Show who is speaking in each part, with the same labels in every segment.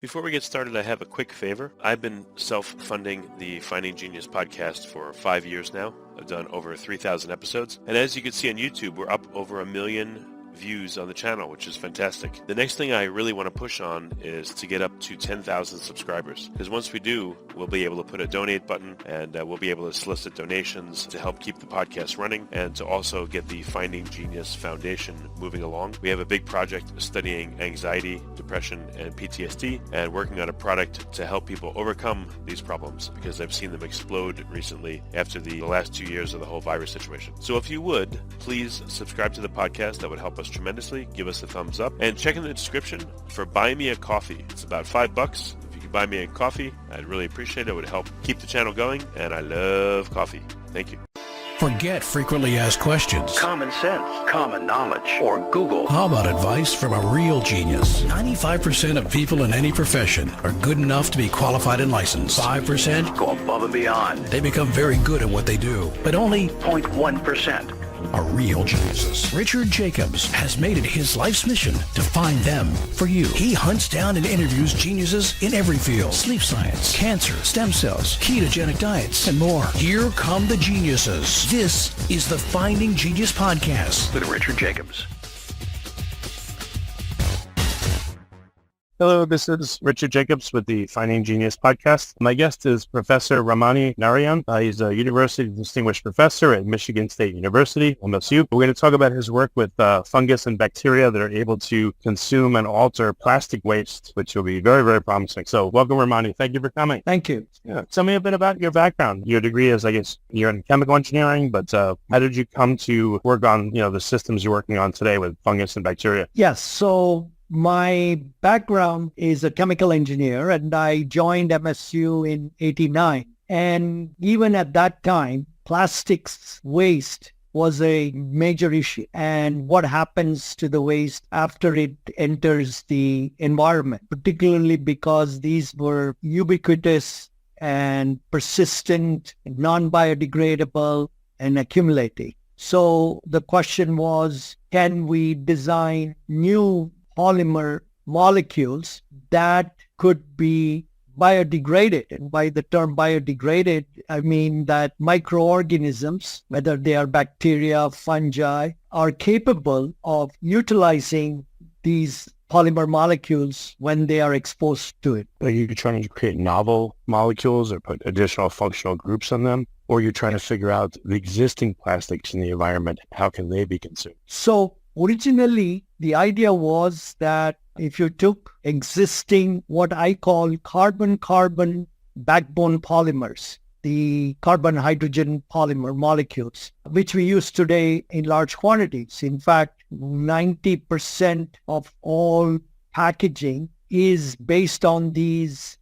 Speaker 1: Before we get started, I have a quick favor. I've been self-funding the Finding Genius podcast for 5 years now. I've done over 3,000 episodes. And as you can see on YouTube, we're up over 1 million views on the channel, which is fantastic. The next thing I really want to push on is to get up to 10,000 subscribers. Because once we do, we'll be able to put a donate button and we'll be able to solicit donations to help keep the podcast running and to also get the Finding Genius Foundation moving along. We have a big project studying anxiety, depression, and PTSD and working on a product to help people overcome these problems because I've seen them explode recently after the last 2 years of the whole virus situation. So if you would, please subscribe to the podcast. That would help us tremendously. Give us a thumbs up and check in the description for Buy Me a Coffee. It's about $5. If you could buy me a coffee, I'd really appreciate it. It would help keep the channel going, and I love coffee. Thank you.
Speaker 2: Forget frequently asked questions.
Speaker 3: Common sense, common knowledge, or Google.
Speaker 2: How about advice from a real genius? 95% of people in any profession are good enough to be qualified and licensed. 5%
Speaker 3: go above and beyond.
Speaker 2: They become very good at what they do, but only
Speaker 3: 0.1%
Speaker 2: are real geniuses. Richard Jacobs has made it his life's mission to find them for you. He hunts down and interviews geniuses in every field: sleep science, cancer, stem cells, ketogenic diets, and more. Here come the geniuses. This is the Finding Genius Podcast
Speaker 3: with Richard Jacobs.
Speaker 4: Hello, this is Richard Jacobs with the Finding Genius Podcast. My guest is Professor Ramani Narayan. He's a University Distinguished Professor at Michigan State University, MSU. We're going to talk about his work with fungus and bacteria that are able to consume and alter plastic waste, which will be very, very promising. So welcome, Ramani. Thank you for coming.
Speaker 5: Thank you.
Speaker 4: Yeah. Tell me a bit about your background. Your degree is, I guess, you're in chemical engineering, but how did you come to work on, the systems you're working on today with fungus and bacteria?
Speaker 5: Yes. So my background is a chemical engineer, and I joined MSU in '89. And even at that time, plastics waste was a major issue. And what happens to the waste after it enters the environment, particularly because these were ubiquitous and persistent, non-biodegradable, and accumulating. So the question was, can we design new polymer molecules that could be biodegraded? And by the term biodegraded, I mean that microorganisms, whether they are bacteria, fungi, are capable of utilizing these polymer molecules when they are exposed to it.
Speaker 4: Are you trying to create novel molecules or put additional functional groups on them? Or you're trying to figure out the existing plastics in the environment, how can they be consumed?
Speaker 5: So originally, the idea was that if you took existing, what I call carbon-carbon backbone polymers, the carbon-hydrogen polymer molecules, which we use today in large quantities. In fact, 90% of all packaging is based on these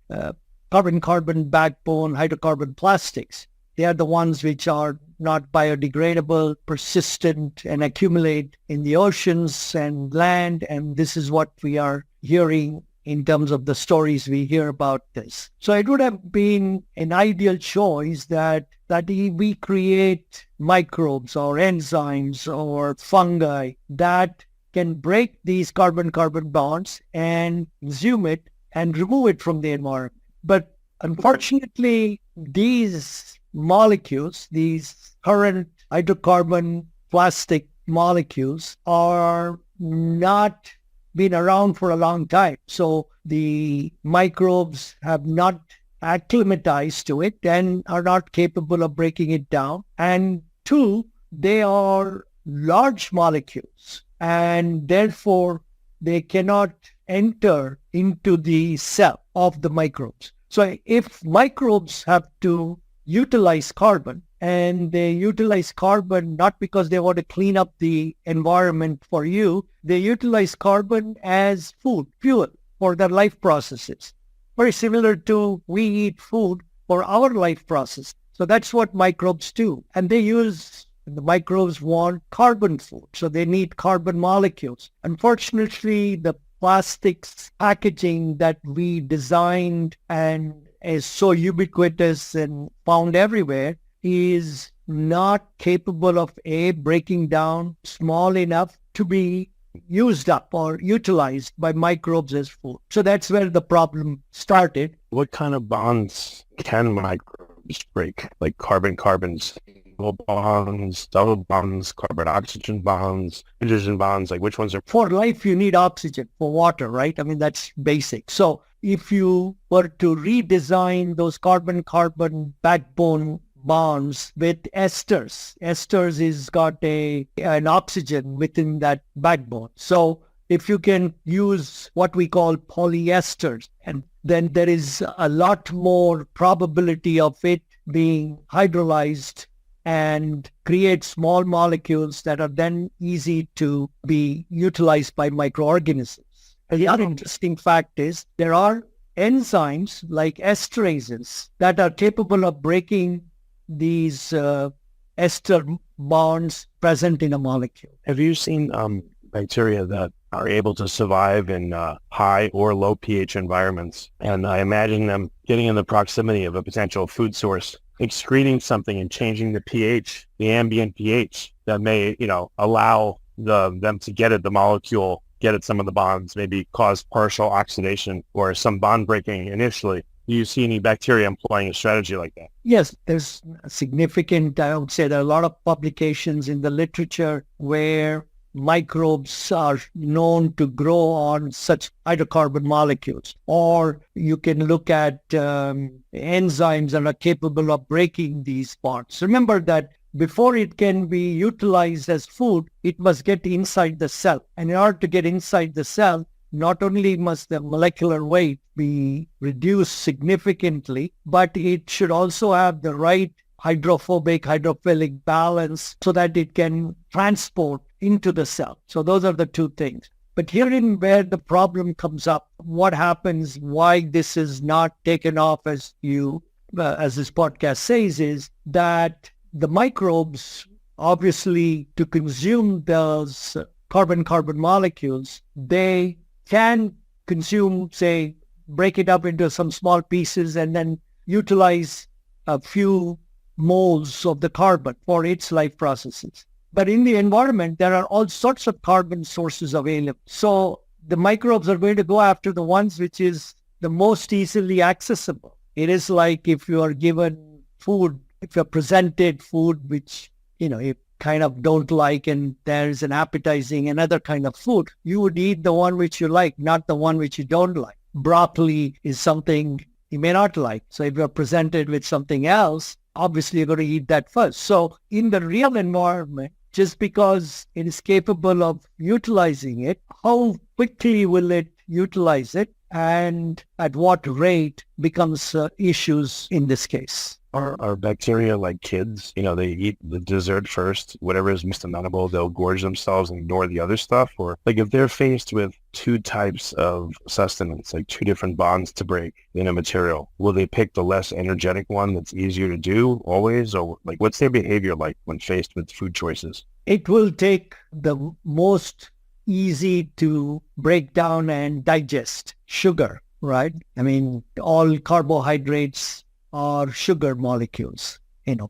Speaker 5: carbon-carbon backbone hydrocarbon plastics. They are the ones which are not biodegradable, persistent, and accumulate in the oceans and land. And this is what we are hearing in terms of the stories we hear about this. So it would have been an ideal choice that we create microbes or enzymes or fungi that can break these carbon-carbon bonds and consume it and remove it from the environment. But unfortunately, these molecules, these current hydrocarbon plastic molecules, are not been around for a long time. So the microbes have not acclimatized to it and are not capable of breaking it down. And two, they are large molecules, and therefore they cannot enter into the cell of the microbes. So if microbes have to utilize carbon, and they utilize carbon not because they want to clean up the environment for you, they utilize carbon as food, fuel for their life processes. Very similar to we eat food for our life process. So that's what microbes do. And the microbes want carbon food, so they need carbon molecules. Unfortunately, the plastics packaging that we designed and is so ubiquitous and found everywhere is not capable of breaking down small enough to be used up or utilized by microbes as food. So that's where the problem started.
Speaker 4: What kind of bonds can microbes break? Like carbon-carbons, single bonds, double bonds, carbon-oxygen bonds, hydrogen bonds, like which ones are...
Speaker 5: For life, you need oxygen. For water, right? I mean, that's basic. So if you were to redesign those carbon-carbon backbone bonds with esters is got an oxygen within that backbone. So if you can use what we call polyesters, and then there is a lot more probability of it being hydrolyzed and create small molecules that are then easy to be utilized by microorganisms. And the other interesting fact is there are enzymes like esterases that are capable of breaking these ester bonds present in a molecule.
Speaker 4: Have you seen bacteria that are able to survive in high or low pH environments? And I imagine them getting in the proximity of a potential food source, excreting something and changing the pH, the ambient pH, that may, allow them to get at the molecule, get at some of the bonds, maybe cause partial oxidation or some bond breaking initially. Do you see any bacteria employing a strategy like that?
Speaker 5: Yes, there's significant, I would say there are a lot of publications in the literature where microbes are known to grow on such hydrocarbon molecules. Or you can look at enzymes that are capable of breaking these bonds. Remember that before it can be utilized as food, it must get inside the cell. And in order to get inside the cell, not only must the molecular weight be reduced significantly, but it should also have the right hydrophobic, hydrophilic balance so that it can transport into the cell. So those are the two things. But herein where the problem comes up, what happens, why this is not taken off as this podcast says, is that the microbes, obviously, to consume those carbon-carbon molecules, they can consume, say, break it up into some small pieces and then utilize a few moles of the carbon for its life processes. But in the environment, there are all sorts of carbon sources available. So the microbes are going to go after the ones which is the most easily accessible. It is like if you are given food, if you're presented food which, you kind of don't like, and there's an appetizing another kind of food, you would eat the one which you like, not the one which you don't like. Broccoli is something you may not like. So if you're presented with something else, obviously you're going to eat that first. So in the real environment, just because it is capable of utilizing it, how quickly will it utilize it and at what rate becomes issues in this case.
Speaker 4: Are bacteria like kids? They eat the dessert first, whatever is most amenable, they'll gorge themselves and ignore the other stuff? Or like if they're faced with two types of sustenance, like two different bonds to break in a material, will they pick the less energetic one that's easier to do always? Or like what's their behavior like when faced with food choices?
Speaker 5: It will take the most easy to break down and digest sugar, right? I mean, all carbohydrates are sugar molecules,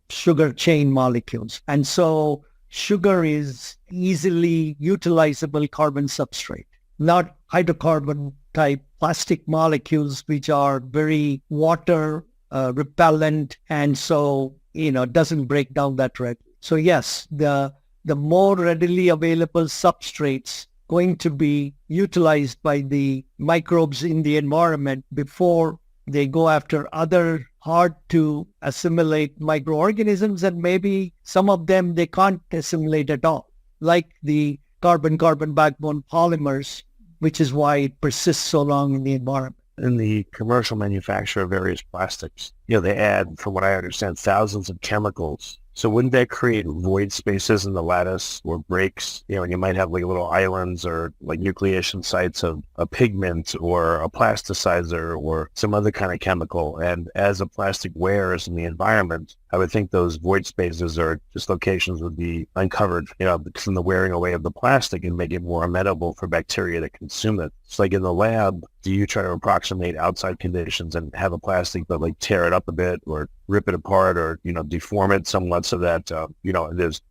Speaker 5: sugar chain molecules. And so sugar is easily utilizable carbon substrate, not hydrocarbon type plastic molecules, which are very water repellent. And so, doesn't break down that readily. So yes, the more readily available substrates going to be utilized by the microbes in the environment before they go after other hard to assimilate microorganisms, and maybe some of them they can't assimilate at all, like the carbon-carbon backbone polymers, which is why it persists so long in the environment.
Speaker 4: In the commercial manufacture of various plastics, they add, from what I understand, thousands of chemicals. So wouldn't that create void spaces in the lattice or breaks? And you might have like little islands or like nucleation sites of a pigment or a plasticizer or some other kind of chemical. And as a plastic wears in the environment, I would think those void spaces or dislocations would be uncovered, from the wearing away of the plastic and make it more amenable for bacteria to consume it. It's like in the lab, do you try to approximate outside conditions and have a plastic, but like tear it up a bit or rip it apart or, deform it somewhat so that,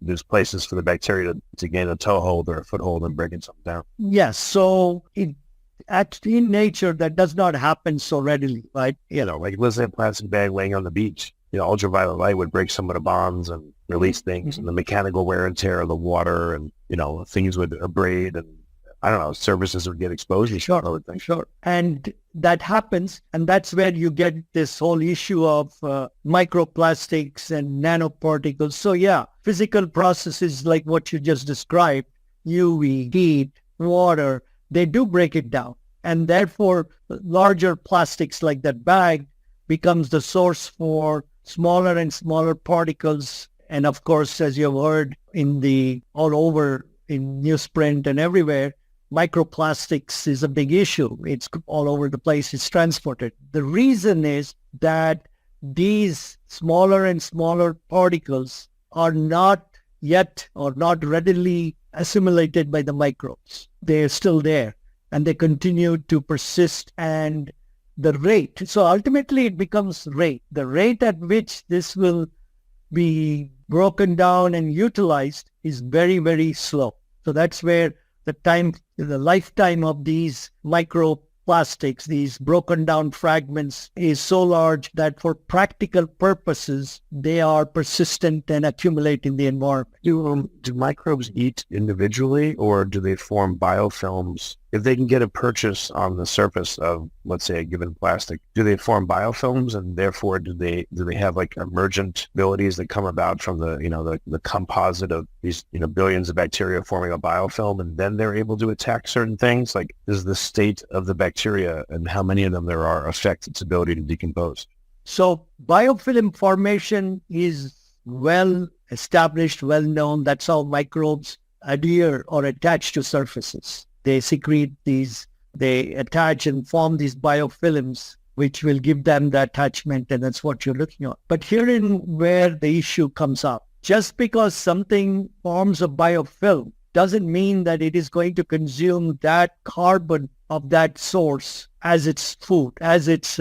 Speaker 4: there's places for the bacteria to gain a toehold or a foothold and breaking something down?
Speaker 5: Yes. So in nature, that does not happen so readily, right?
Speaker 4: Like let's say a plastic bag laying on the beach, ultraviolet light would break some of the bonds and release things, and the mechanical wear and tear of the water, and things would abrade, and I don't know, surfaces would get exposed. I would think.
Speaker 5: Sure. And that happens, and that's where you get this whole issue of microplastics and nanoparticles. So yeah, physical processes like what you just described, UV, heat, water, they do break it down, and therefore larger plastics like that bag becomes the source for smaller and smaller particles. And of course, as you've heard all over in newsprint and everywhere, microplastics is a big issue. It's all over the place. It's transported. The reason is that these smaller and smaller particles are not yet or not readily assimilated by the microbes. They're still there and they continue to persist, and the rate. So ultimately it becomes rate. The rate at which this will be broken down and utilized is very, very slow. So that's where the lifetime of these microplastics, these broken down fragments, is so large that for practical purposes, they are persistent and accumulate in the environment.
Speaker 4: Do microbes eat individually, or do they form biofilms? If they can get a purchase on the surface of, let's say, a given plastic, do they form biofilms, and therefore do they have like emergent abilities that come about from the composite of these billions of bacteria forming a biofilm, and then they're able to attack certain things? Like, does the state of the bacteria and how many of them there are affect its ability to decompose?
Speaker 5: So biofilm formation is well established, well known. That's how microbes adhere or attach to surfaces. They secrete they attach and form these biofilms, which will give them the attachment, and that's what you're looking at. But herein where the issue comes up. Just because something forms a biofilm doesn't mean that it is going to consume that carbon of that source as its food, as its,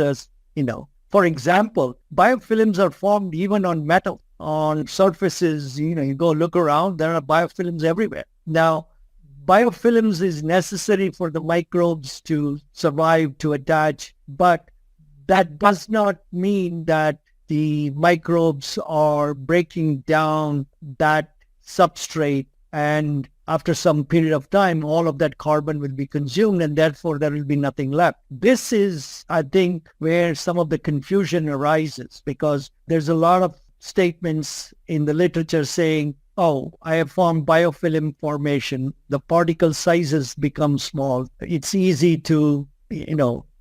Speaker 5: For example, biofilms are formed even on metal, on surfaces. You go look around, there are biofilms everywhere. Now, biofilms is necessary for the microbes to survive, to attach, but that does not mean that the microbes are breaking down that substrate, and after some period of time, all of that carbon will be consumed, and therefore there will be nothing left. This is, I think, where some of the confusion arises, because there's a lot of statements in the literature saying, oh, I have formed biofilm formation. The particle sizes become small. It's easy to,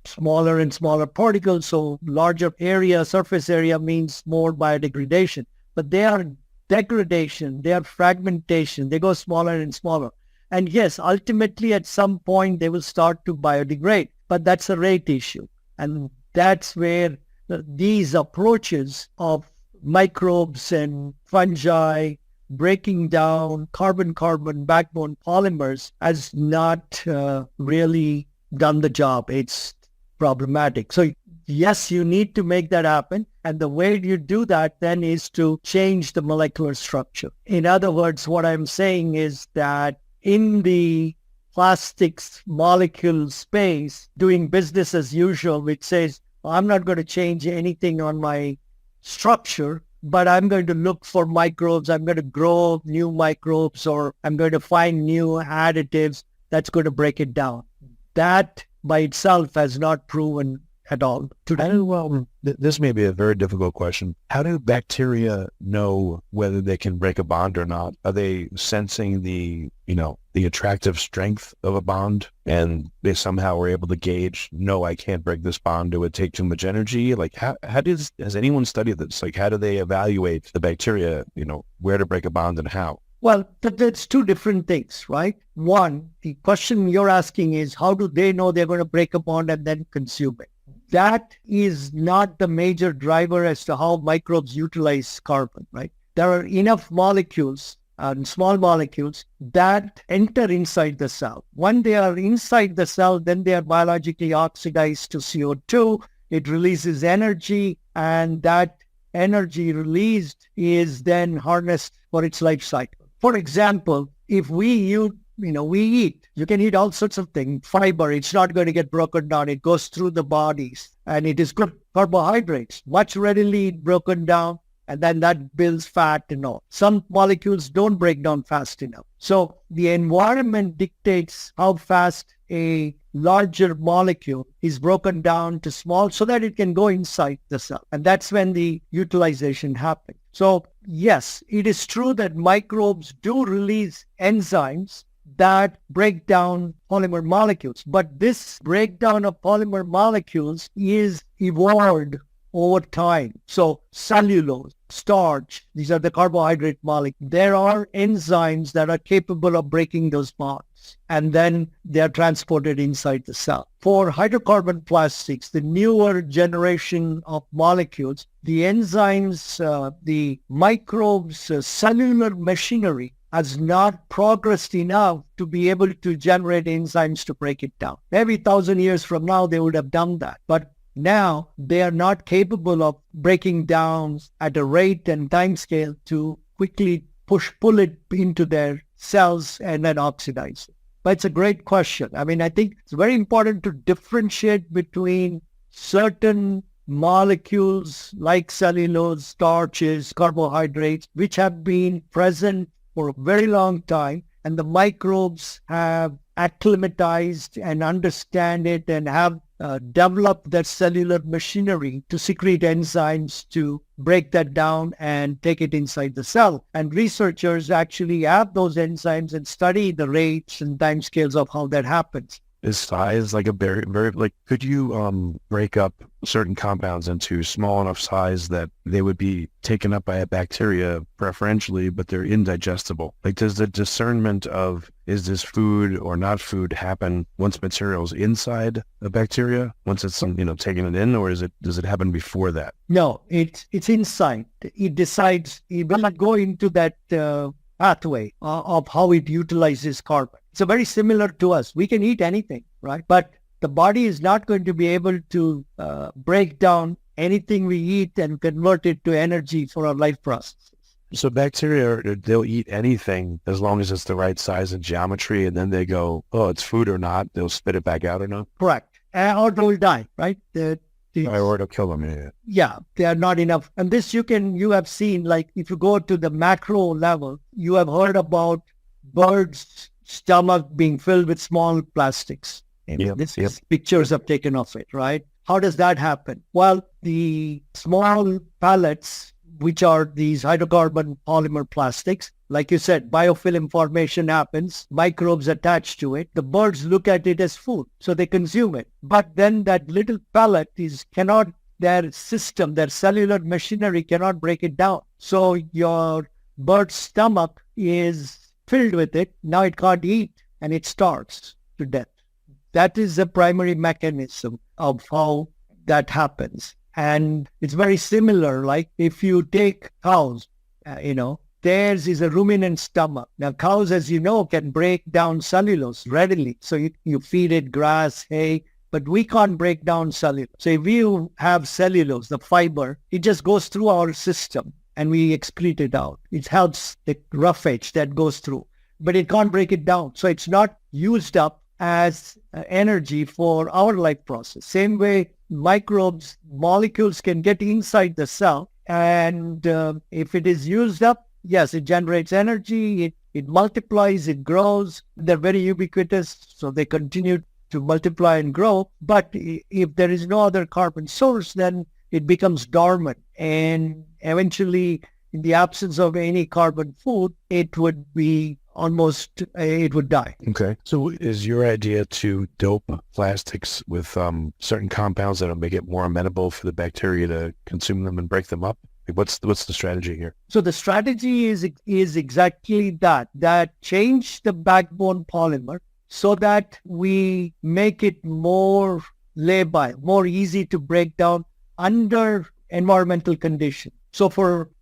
Speaker 5: smaller and smaller particles. So larger area, surface area means more biodegradation. But they are degradation, they are fragmentation. They go smaller and smaller. And yes, ultimately at some point they will start to biodegrade. But that's a rate issue. And that's where these approaches of microbes and fungi breaking down carbon-carbon backbone polymers has not really done the job. It's problematic. So yes, you need to make that happen. And the way you do that then is to change the molecular structure. In other words, what I'm saying is that in the plastics molecule space, doing business as usual, which says, I'm not going to change anything on my structure, but I'm going to look for microbes. I'm going to grow new microbes, or I'm going to find new additives that's going to break it down. That by itself has not proven at all today.
Speaker 6: This may be a very difficult question. How do bacteria know whether they can break a bond or not? Are they sensing the attractive strength of a bond, and they somehow are able to gauge, no, I can't break this bond, it would take too much energy? Like, has anyone studied this? Like, how do they evaluate the bacteria, where to break a bond and how?
Speaker 5: Well, that's two different things, right? One, the question you're asking is, how do they know they're going to break a bond and then consume it? That is not the major driver as to how microbes utilize carbon, right? There are enough molecules and small molecules that enter inside the cell. When they are inside the cell, then they are biologically oxidized to CO2. It releases energy, and that energy released is then harnessed for its life cycle. For example, if we eat, you can eat all sorts of things. Fiber, it's not going to get broken down. It goes through the bodies, and it is good. Carbohydrates, much readily broken down, and then that builds fat and all. Some molecules don't break down fast enough. So the environment dictates how fast a larger molecule is broken down to small so that it can go inside the cell. And that's when the utilization happens. So yes, it is true that microbes do release enzymes that break down polymer molecules. But this breakdown of polymer molecules is evolved over time. So cellulose, starch, these are the carbohydrate molecules. There are enzymes that are capable of breaking those bonds, and then they are transported inside the cell. For hydrocarbon plastics, the newer generation of molecules, the enzymes, the microbes' cellular machinery has not progressed enough to be able to generate enzymes to break it down. Maybe 1,000 years from now, they would have done that. But now they are not capable of breaking down at a rate and time scale to quickly pull it into their cells and then oxidize it. But it's a great question. I mean, I think it's very important to differentiate between certain molecules like cellulose, starches, carbohydrates, which have been present for a very long time, and the microbes have acclimatized and understand it and have developed their cellular machinery to secrete enzymes to break that down and take it inside the cell. And researchers actually have those enzymes and study the rates and timescales of how that happens.
Speaker 6: Is size like a very, very, like, could you break up certain compounds into small enough size that they would be taken up by a bacteria preferentially, but they're indigestible? Like, does the discernment of is this food or not food happen once material's inside a bacteria, once it's taking it in, or does it happen before that?
Speaker 5: No, it's inside. It decides. It will not go into that pathway of how it utilizes carbon. It's very similar to us. We can eat anything, right? But the body is not going to be able to break down anything we eat and convert it to energy for our life processes.
Speaker 6: So bacteria, they'll eat anything as long as it's the right size and geometry, and then they go, oh, it's food or not. They'll spit it back out or not?
Speaker 5: Correct. Or they will die, right?
Speaker 6: Or it'll kill them. Yeah.
Speaker 5: Yeah, they are not enough. And this you have seen, like if you go to the macro level, you have heard about birds' stomach being filled with small plastics. Is pictures have taken of it, right? How does that happen? Well, the small pellets, which are these hydrocarbon polymer plastics, like you said, biofilm formation happens, microbes attach to it. The birds look at it as food, so they consume it. But then that little pellet their system, their cellular machinery cannot break it down. So your bird's stomach is filled with it. Now it can't eat and it starves to death. That is the primary mechanism of how that happens. And it's very similar. Like if you take cows, theirs is a ruminant stomach. Now cows, as you know, can break down cellulose readily. So you feed it grass, hay, but we can't break down cellulose. So if you have cellulose, the fiber, it just goes through our system and we excrete it out. It helps the roughage that goes through, but it can't break it down. So it's not used up as energy for our life process. Same way microbes, molecules can get inside the cell, and if it is used up, yes, it generates energy, it multiplies, it grows. They're very ubiquitous, so they continue to multiply and grow. But if there is no other carbon source, then it becomes dormant, and eventually, in the absence of any carbon food, it would die.
Speaker 6: Okay. So is your idea to dope plastics with certain compounds that'll make it more amenable for the bacteria to consume them and break them up? What's the strategy here?
Speaker 5: So the strategy is exactly that change the backbone polymer so that we make it more labile, more easy to break down under environmental conditions. So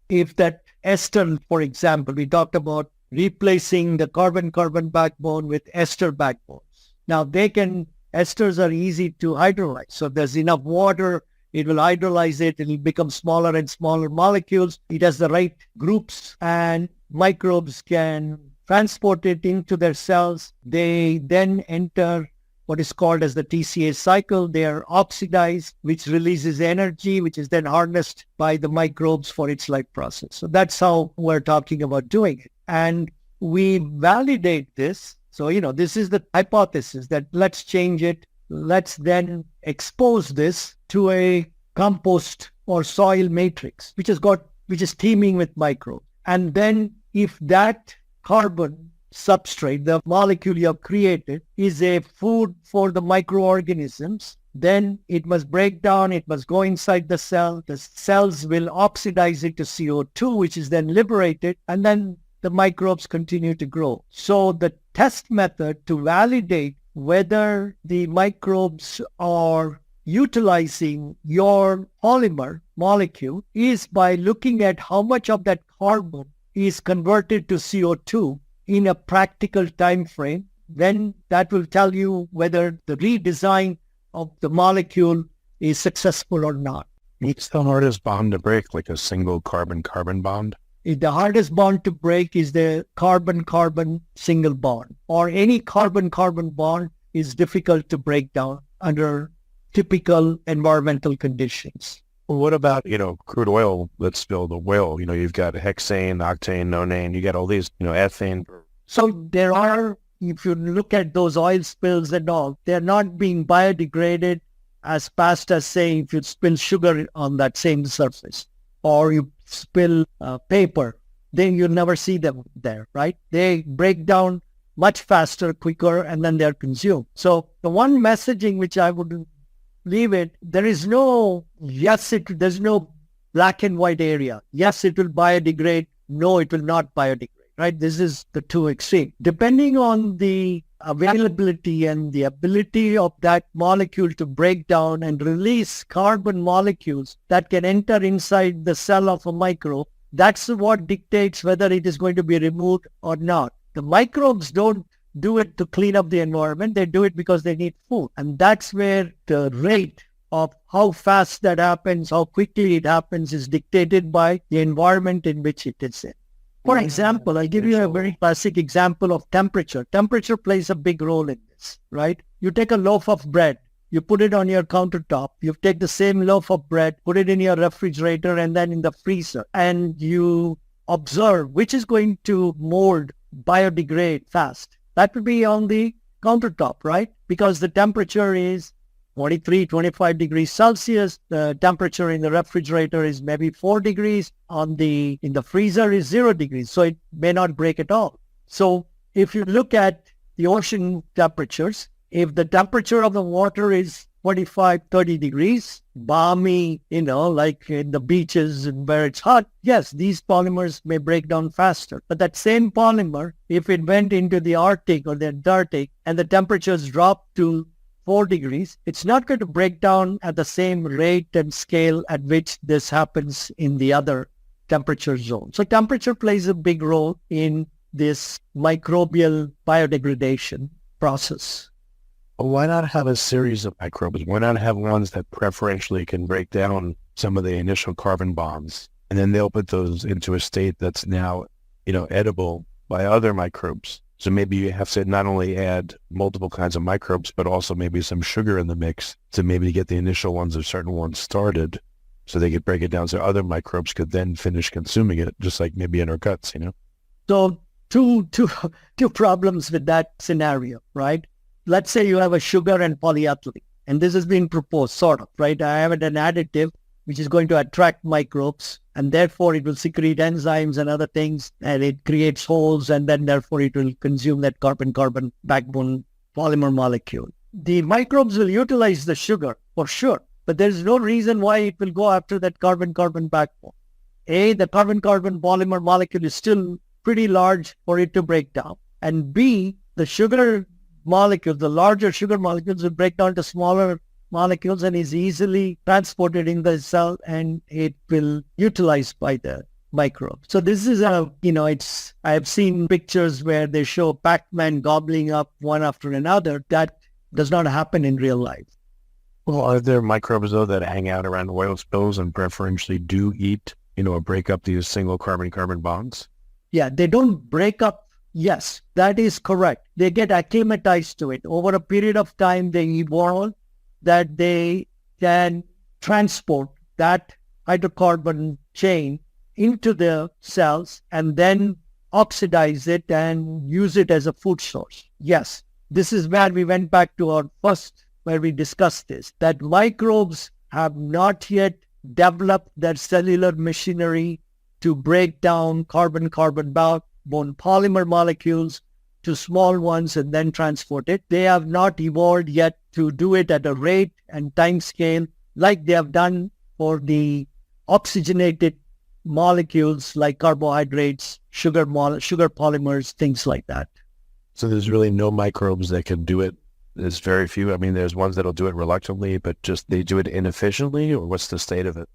Speaker 5: if that ester, for example, we talked about replacing the carbon-carbon backbone with ester backbones. Now esters are easy to hydrolyze. So if there's enough water, it will hydrolyze it. It will become smaller and smaller molecules. It has the right groups, and microbes can transport it into their cells. They then enter what is called as the TCA cycle. They are oxidized, which releases energy, which is then harnessed by the microbes for its life process. So that's how we're talking about doing it. And we validate this. So, this is the hypothesis that let's change it. Let's then expose this to a compost or soil matrix, which is teeming with microbes. And then if that carbon substrate, the molecule you have created, is a food for the microorganisms, then it must break down, it must go inside the cell. The cells will oxidize it to CO2, which is then liberated, and then the microbes continue to grow. So the test method to validate whether the microbes are utilizing your polymer molecule is by looking at how much of that carbon is converted to CO2 in a practical time frame. Then that will tell you whether the redesign of the molecule is successful or not.
Speaker 6: What's the hardest bond to break, like a single carbon-carbon bond?
Speaker 5: The hardest bond to break is the carbon-carbon single bond, or any carbon-carbon bond is difficult to break down under typical environmental conditions.
Speaker 6: Well, what about, crude oil that's spilled, the oil? You've got hexane, octane, nonane, you got all these, ethane.
Speaker 5: So there are, if you look at those oil spills and all, they're not being biodegraded as fast as, say, if you spill sugar on that same surface, or you spill paper, then you'll never see them there, right? They break down much faster, quicker, and then they're consumed. So the one messaging which I would leave it, there's no black and white area. Yes, it will biodegrade. No, it will not biodegrade, right? This is the two extreme. Depending on the availability and the ability of that molecule to break down and release carbon molecules that can enter inside the cell of a microbe, that's what dictates whether it is going to be removed or not. The microbes don't do it to clean up the environment. They do it because they need food. And that's where the rate of how fast that happens, how quickly it happens, is dictated by the environment in which it is in. For example, I'll give you a very classic example of temperature. Temperature plays a big role in this, right? You take a loaf of bread, you put it on your countertop, you take the same loaf of bread, put it in your refrigerator and then in the freezer, and you observe which is going to mold, biodegrade fast. That would be on the countertop, right? Because the temperature is 23, 25 degrees Celsius. The temperature in the refrigerator is maybe 4 degrees. In the freezer is 0 degrees. So it may not break at all. So if you look at the ocean temperatures, if the temperature of the water is 25, 30 degrees, balmy, like in the beaches where it's hot, yes, these polymers may break down faster. But that same polymer, if it went into the Arctic or the Antarctic and the temperatures dropped to 4 degrees, it's not going to break down at the same rate and scale at which this happens in the other temperature zone. So temperature plays a big role in this microbial biodegradation process.
Speaker 6: Well, why not have a series of microbes? Why not have ones that preferentially can break down some of the initial carbon bonds, and then they'll put those into a state that's now, edible by other microbes? So maybe you have to not only add multiple kinds of microbes, but also maybe some sugar in the mix to maybe get the initial ones or certain ones started so they could break it down so other microbes could then finish consuming it, just like maybe in our guts,
Speaker 5: So two problems with that scenario, right? Let's say you have a sugar and polyethylene, and this has been proposed, sort of, right? I have an additive which is going to attract microbes, and therefore it will secrete enzymes and other things, and it creates holes, and then therefore it will consume that carbon-carbon backbone polymer molecule. The microbes will utilize the sugar for sure, but there's no reason why it will go after that carbon-carbon backbone. The carbon-carbon polymer molecule is still pretty large for it to break down, and B, the sugar molecules, the larger sugar molecules will break down to smaller molecules and is easily transported in the cell, and it will utilize by the microbes. So this is I have seen pictures where they show Pac-Man gobbling up one after another. That does not happen in real life.
Speaker 6: Well, are there microbes, though, that hang out around oil spills and preferentially do eat, or break up these single carbon-carbon bonds?
Speaker 5: Yeah, they don't break up. Yes, that is correct. They get acclimatized to it. Over a period of time, they evolve that they can transport that hydrocarbon chain into the cells and then oxidize it and use it as a food source. Yes, this is where we went back to our first, where we discussed this, that microbes have not yet developed their cellular machinery to break down carbon-carbon backbone polymer molecules to small ones and then transport it. They have not evolved yet to do it at a rate and time scale like they have done for the oxygenated molecules like carbohydrates, sugar polymers, things like that.
Speaker 6: So there's really no microbes that can do it. There's very few. I mean, there's ones that'll do it reluctantly, but just they do it inefficiently, or what's the state of it?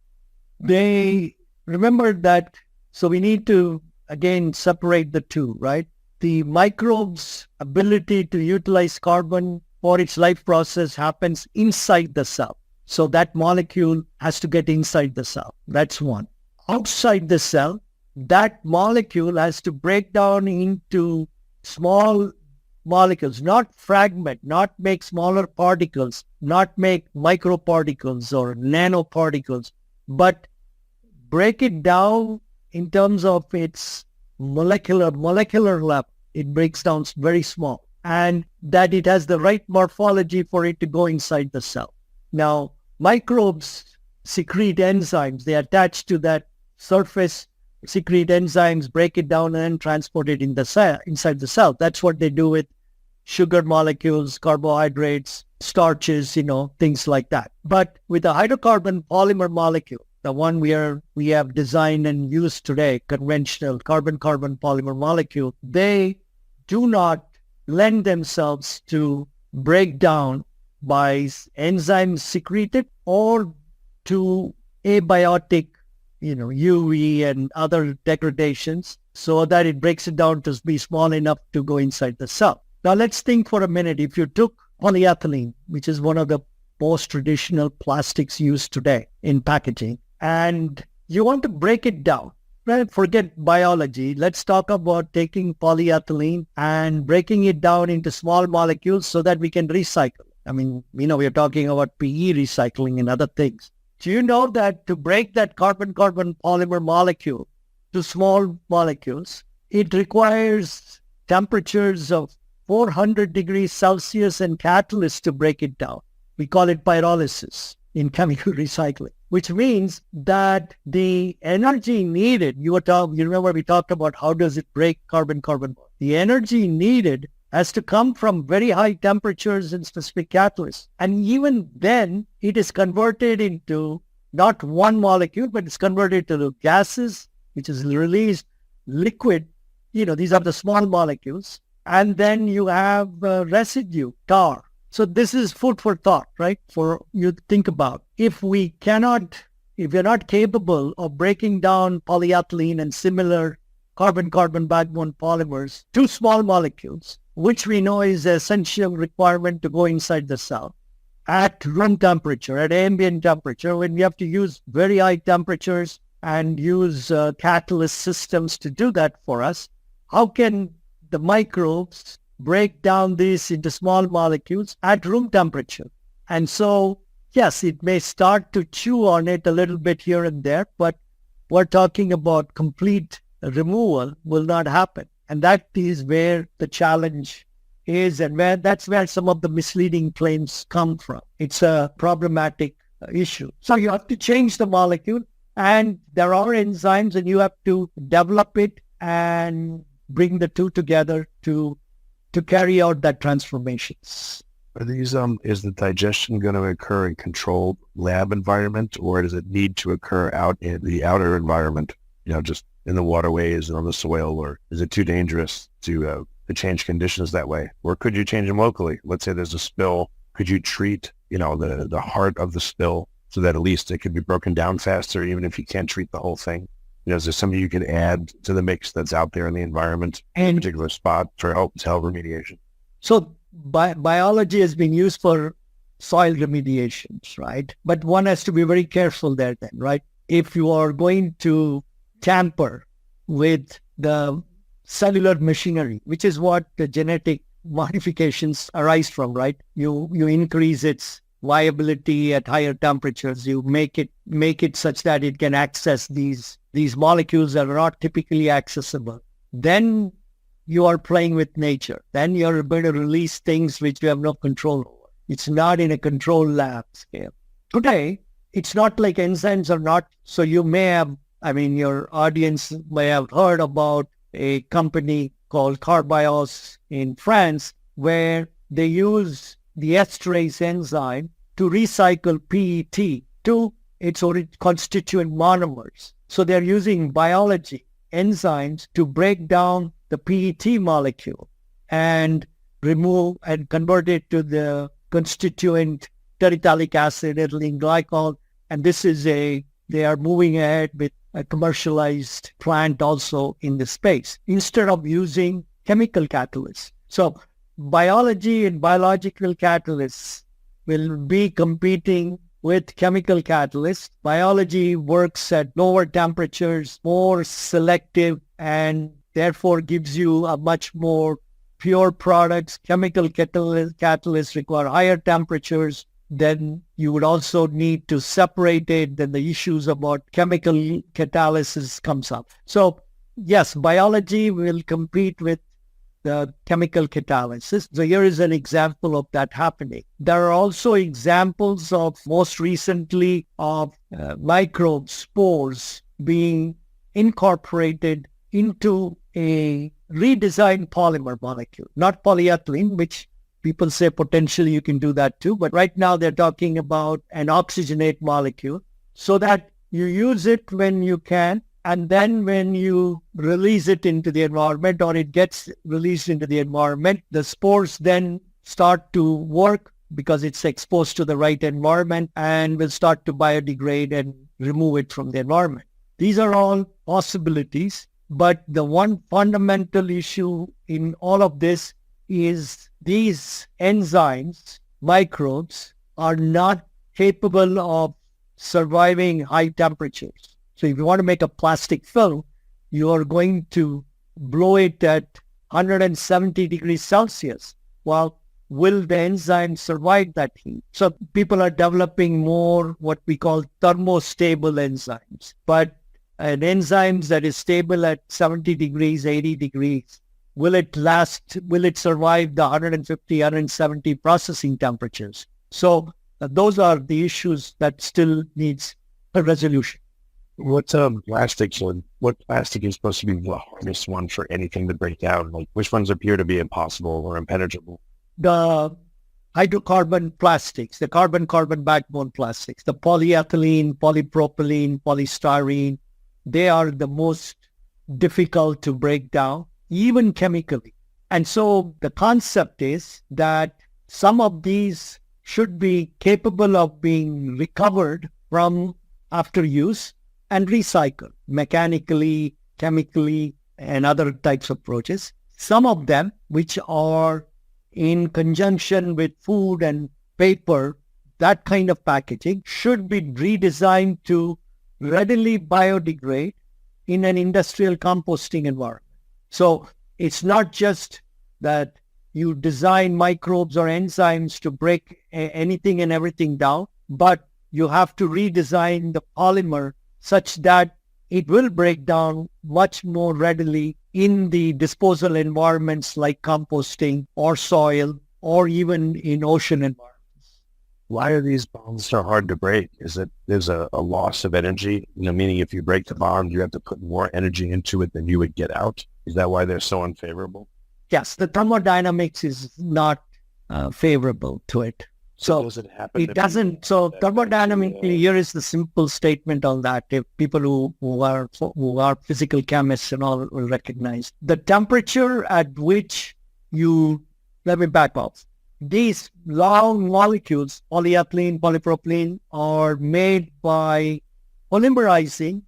Speaker 5: They remember that, so we need to, again, separate the two, right? The microbe's ability to utilize carbon for its life process happens inside the cell. So that molecule has to get inside the cell. That's one. Outside the cell, that molecule has to break down into small molecules, not fragment, not make smaller particles, not make microparticles or nanoparticles, but break it down in terms of its molecular level. It breaks down very small, and that it has the right morphology for it to go inside the cell. Now, microbes secrete enzymes. They attach to that surface, secrete enzymes, break it down, and transport it in the cell, inside the cell. That's what they do with sugar molecules, carbohydrates, starches, things like that. But with a hydrocarbon polymer molecule, the one we have designed and used today, conventional carbon-carbon polymer molecule, they do not lend themselves to break down by enzymes secreted or to abiotic, UV and other degradations, so that it breaks it down to be small enough to go inside the cell. Now let's think for a minute. If you took polyethylene, which is one of the most traditional plastics used today in packaging, and you want to break it down, right? Forget biology. Let's talk about taking polyethylene and breaking it down into small molecules so that we can recycle. I mean, we're talking about PE recycling and other things. Do you know that to break that carbon-carbon polymer molecule to small molecules, it requires temperatures of 400 degrees Celsius and catalyst to break it down. We call it pyrolysis in chemical recycling, which means that the energy needed, you remember we talked about how does it break carbon-carbon. The energy needed has to come from very high temperatures and specific catalysts. And even then, it is converted into not one molecule, but it's converted to gases, which is released, liquid. These are the small molecules. And then you have residue, tar. So this is food for thought, right? For you to think about. If we're not capable of breaking down polyethylene and similar carbon-carbon backbone polymers to small molecules, which we know is an essential requirement to go inside the cell, at room temperature, at ambient temperature, when we have to use very high temperatures and use catalyst systems to do that for us, how can the microbes break down these into small molecules at room temperature? And so, yes, it may start to chew on it a little bit here and there, but we're talking about complete removal will not happen. And that is where the challenge is, and that's where some of the misleading claims come from. It's a problematic issue. So you have to change the molecule, and there are enzymes, and you have to develop it and bring the two together to carry out that transformations.
Speaker 6: Are these, is the digestion going to occur in controlled lab environment, or does it need to occur out in the outer environment, just in the waterways and on the soil, or is it too dangerous to change conditions that way? Or could you change them locally? Let's say there's a spill. Could you treat, the heart of the spill so that at least it could be broken down faster, even if you can't treat the whole thing? is there something you could add to the mix that's out there in the environment in a
Speaker 5: And
Speaker 6: particular spot for help remediation?
Speaker 5: so biology has been used for soil remediations, right? But one has to be very careful there then, right? If you are going to tamper with the cellular machinery, which is what the genetic modifications arise from, right? You increase its viability at higher temperatures. You make it such that it can access these molecules that are not typically accessible. Then you are playing with nature. Then you're going to release things which you have no control over. It's not in a controlled lab scale. Today, it's not like enzymes are not. So you may have, your audience may have heard about a company called Carbios in France, where they use the esterase enzyme to recycle PET to its constituent monomers. So they're using biology, enzymes, to break down the PET molecule and remove and convert it to the constituent terephthalic acid, ethylene glycol. And they are moving ahead with a commercialized plant also in the space instead of using chemical catalysts. So biology and biological catalysts will be competing with chemical catalysts. Biology works at lower temperatures, more selective, and therefore gives you a much more pure products. Chemical catalysts require higher temperatures. Then you would also need to separate it. Then the issues about chemical catalysis comes up. So yes, biology will compete with the chemical catalysis. So here is an example of that happening. There are also examples of most recently of microbes, spores being incorporated into a redesigned polymer molecule, not polyethylene, which people say potentially you can do that too. But right now they're talking about an oxygenate molecule so that you use it when you can. And then when you release it into the environment or it gets released into the environment, the spores then start to work because it's exposed to the right environment and will start to biodegrade and remove it from the environment. These are all possibilities. But the one fundamental issue in all of this is these enzymes, microbes, are not capable of surviving high temperatures. So if you want to make a plastic film, you are going to blow it at 170 degrees Celsius. Well, will the enzyme survive that heat? So people are developing more what we call thermostable enzymes. But an enzyme that is stable at 70 degrees, 80 degrees, will it survive the 150, 170 processing temperatures? So those are the issues that still needs a resolution.
Speaker 6: What plastics one? What plastic is supposed to be the hardest one for anything to break down? Like which ones appear to be impossible or impenetrable?
Speaker 5: The hydrocarbon plastics, the carbon-carbon backbone plastics, the polyethylene, polypropylene, polystyrene, they are the most difficult to break down, even chemically. And so the concept is that some of these should be capable of being recovered from after use and recycled mechanically, chemically, and other types of approaches. Some of them, which are in conjunction with food and paper, that kind of packaging should be redesigned to readily biodegrade in an industrial composting environment. So it's not just that you design microbes or enzymes to break anything and everything down, but you have to redesign the polymer such that it will break down much more readily in the disposal environments like composting or soil or even in ocean environments.
Speaker 6: Why are these bonds so hard to break? Is it there's a loss of energy? Meaning if you break the bond, you have to put more energy into it than you would get out? Is that why they're so unfavorable?
Speaker 5: Yes, the thermodynamics is not favorable to it. So
Speaker 6: does it happen?
Speaker 5: It doesn't. So thermodynamically, here is the simple statement on that. If people who are physical chemists and all will recognize the temperature at which let me back off. These long molecules, polyethylene, polypropylene, are made by polymerizing,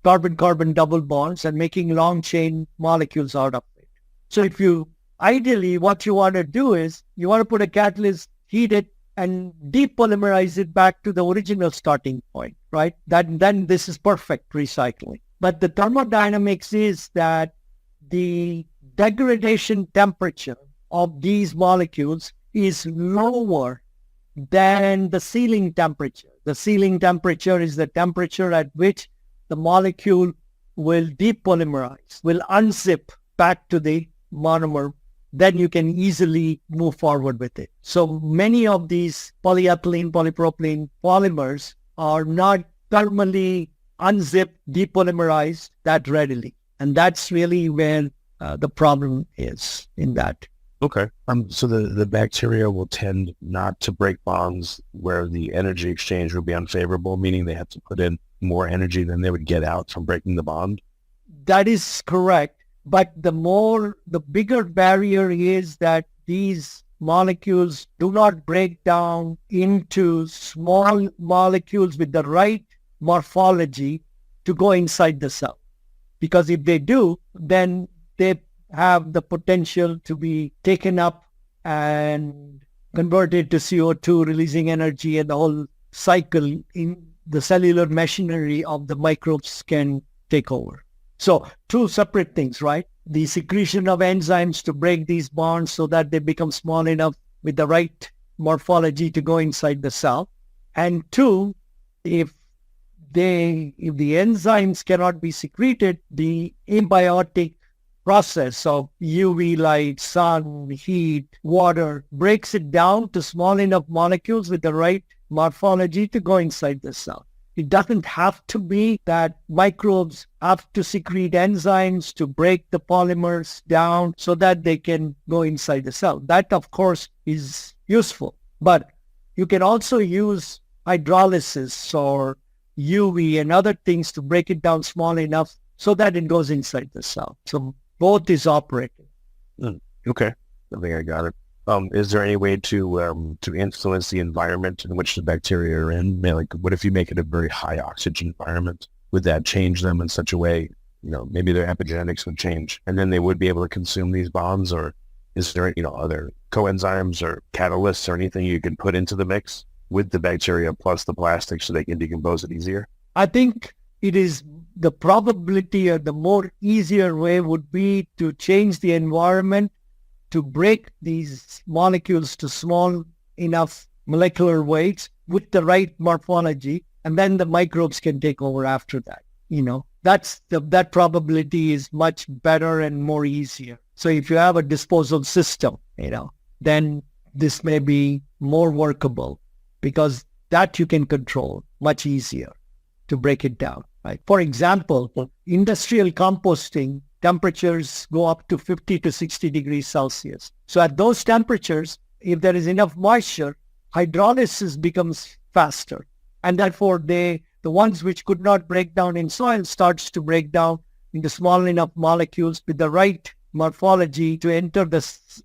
Speaker 5: carbon-carbon double bonds and making long chain molecules out of it. So ideally, what you want to do is you want to put a catalyst, heat it, and depolymerize it back to the original starting point, right? Then this is perfect recycling. But the thermodynamics is that the degradation temperature of these molecules is lower than the sealing temperature. The sealing temperature is the temperature at which the molecule will depolymerize, will unzip back to the monomer. Then you can easily move forward with it. So many of these polyethylene, polypropylene polymers are not thermally unzipped, depolymerized that readily. And that's really where the problem is in that.
Speaker 6: Okay. So the bacteria will tend not to break bonds where the energy exchange would be unfavorable, meaning they have to put in more energy than they would get out from breaking the bond?
Speaker 5: That is correct. But the bigger barrier is that these molecules do not break down into small molecules with the right morphology to go inside the cell. Because if they do, then they have the potential to be taken up and converted to CO2, releasing energy, and the whole cycle in the cellular machinery of the microbes can take over. So two separate things, right? The secretion of enzymes to break these bonds so that they become small enough with the right morphology to go inside the cell. And two, if the enzymes cannot be secreted, the abiotic process of UV light, sun, heat, water breaks it down to small enough molecules with the right morphology to go inside the cell. It doesn't have to be that microbes have to secrete enzymes to break the polymers down so that they can go inside the cell. That, of course, is useful. But you can also use hydrolysis or UV and other things to break it down small enough so that it goes inside the cell. So both is operating.
Speaker 6: Okay. I think I got it. Is there any way to influence the environment in which the bacteria are in? Like, what if you make it a very high oxygen environment? Would that change them in such a way, maybe their epigenetics would change and then they would be able to consume these bonds? Or is there, other coenzymes or catalysts or anything you can put into the mix with the bacteria plus the plastic so they can decompose it easier?
Speaker 5: I think it is the probability or the more easier way would be to change the environment to break these molecules to small enough molecular weights with the right morphology, and then the microbes can take over after that. That probability is much better and more easier. So if you have a disposal system, then this may be more workable because that you can control much easier to break it down. Right? For example, industrial composting temperatures go up to 50 to 60 degrees Celsius. So at those temperatures, if there is enough moisture, hydrolysis becomes faster. And therefore, the ones which could not break down in soil starts to break down into small enough molecules with the right morphology to enter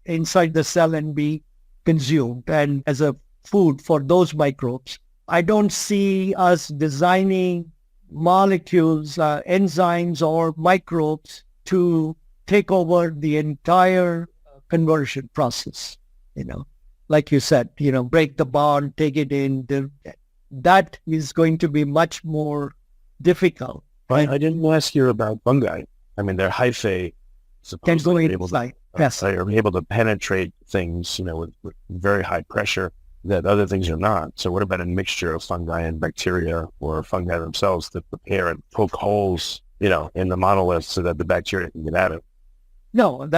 Speaker 5: inside the cell and be consumed and as a food for those microbes. I don't see us designing molecules, enzymes or microbes to take over the entire conversion process, like you said, break the bond, take it in. That is going to be much more difficult.
Speaker 6: Right. I didn't ask you about fungi. I mean, they're hyphae.
Speaker 5: Can go inside. Yes.
Speaker 6: They are able to penetrate things, with very high pressure that other things are not. So what about a mixture of fungi and bacteria or fungi themselves that prepare and poke holes, in the monolith so that the bacteria can get at it?
Speaker 5: No,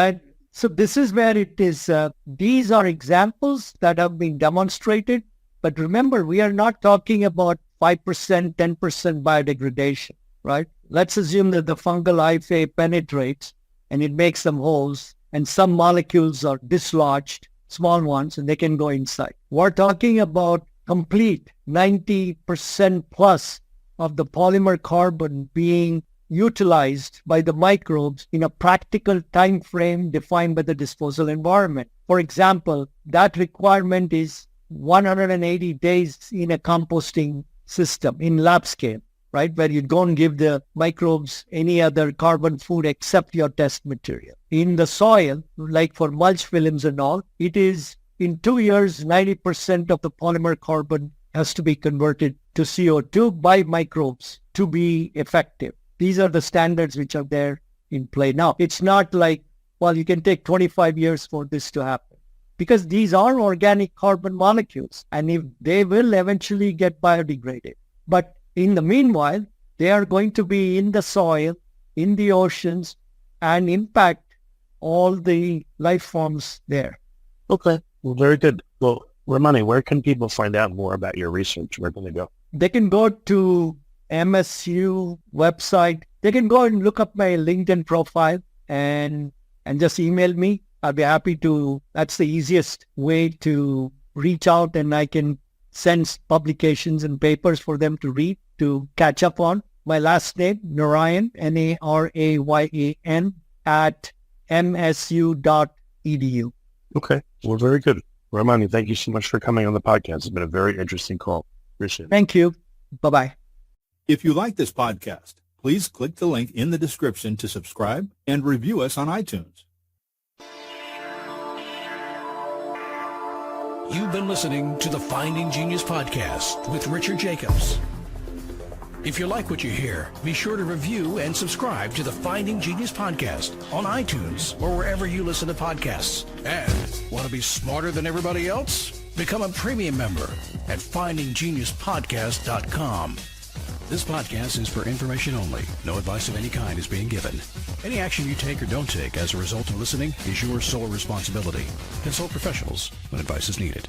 Speaker 5: so this is where it is, these are examples that have been demonstrated. But remember, we are not talking about 5%, 10% biodegradation, right? Let's assume that the fungal hyphae penetrates and it makes some holes and some molecules are dislodged, small ones, and they can go inside. We're talking about complete 90% plus of the polymer carbon being utilized by the microbes in a practical time frame defined by the disposal environment. For example, that requirement is 180 days in a composting system in lab scale, right? Where you don't give the microbes any other carbon food except your test material. In the soil, like for mulch films and all, it is in 2 years, 90% of the polymer carbon has to be converted to CO2 by microbes to be effective. These are the standards which are there in play now. It's not like, well, you can take 25 years for this to happen, because these are organic carbon molecules, and if they will eventually get biodegraded. But in the meanwhile, they are going to be in the soil, in the oceans, and impact all the life forms there.
Speaker 4: Okay. Well, very good. Well, Ramani, where can people find out more about your research? Where can they go?
Speaker 5: They can go to MSU website. They can go and look up my LinkedIn profile and just email me. I'll be happy to. That's the easiest way to reach out, and I can send publications and papers for them to read, to catch up on. My last name, Narayan, Narayan, at msu.edu.
Speaker 4: Okay. Well, very good. Ramani, thank you so much for coming on the podcast. It's been a very interesting call. Appreciate it.
Speaker 5: Thank you. Bye-bye.
Speaker 7: If you like this podcast, please click the link in the description to subscribe and review us on iTunes.
Speaker 2: You've been listening to the Finding Genius podcast with Richard Jacobs. If you like what you hear, be sure to review and subscribe to the Finding Genius podcast on iTunes or wherever you listen to podcasts. And want to be smarter than everybody else? Become a premium member at findinggeniuspodcast.com. This podcast is for information only. No advice of any kind is being given. Any action you take or don't take as a result of listening is your sole responsibility. Consult professionals when advice is needed.